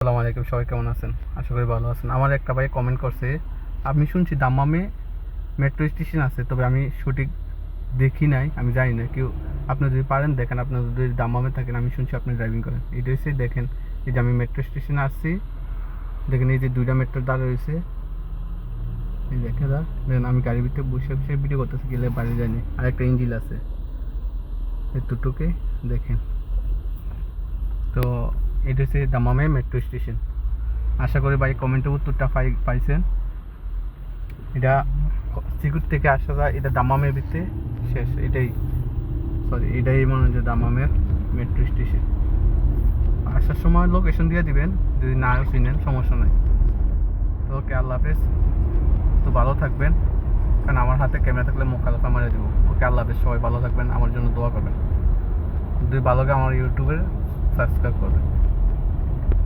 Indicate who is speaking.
Speaker 1: আসসালামু আলাইকুম, সবাই কেমন আছেন? আশা করি ভালো আছেন। আমার একটা ভাই কমেন্ট করছে, আমি শুনছি দাম্মামে মেট্রো স্টেশন আছে, তবে আমি সঠিক দেখি নাই, আমি জানি না। কেউ আপনি যদি পারেন দেখেন, আপনার যদি দাম্মামে থাকেন, আমি শুনছি আপনি ড্রাইভিং করেন। এটা হচ্ছে দেখেন, এই যে আমি মেট্রো স্টেশনে আসছি, দেখেন এই যে দুইটা মেট্রো দাঁড় রয়েছে, এই দেখে দেখেন আমি গাড়ির ভিতরে বসে বসে ভিডিও করতেছি, গেলে বাড়ি যায়নি। আর একটা ইঞ্জিল আছে এতটুকুকে দেখেন। তো এটা হচ্ছে দাম্মামে মেট্রো স্টেশন। আশা করি ভাই কমেন্টের উত্তরটা পাইছেন। এটা সিকুর থেকে আসা যায়, এটা দামামের ভিতরে শেষ। এটাই মনে হয় যে দামামের মেট্রো স্টেশন। আসার সময় লোকেশন দিয়ে দিবেন, যদি না চিনেন সমস্যা নাই। তো ওকে, আল্লাহ হাফেজ। তো ভালো থাকবেন, কারণ আমার হাতে ক্যামেরা থাকলে মুখ আলাপা মারে দেবো। ওকে, আল্লাহ হাফেজ। সবাই ভালো থাকবেন, আমার জন্য দোয়া করবেন। যদি ভালো লাগে আমার ইউটিউবে সাবস্ক্রাইব করবেন।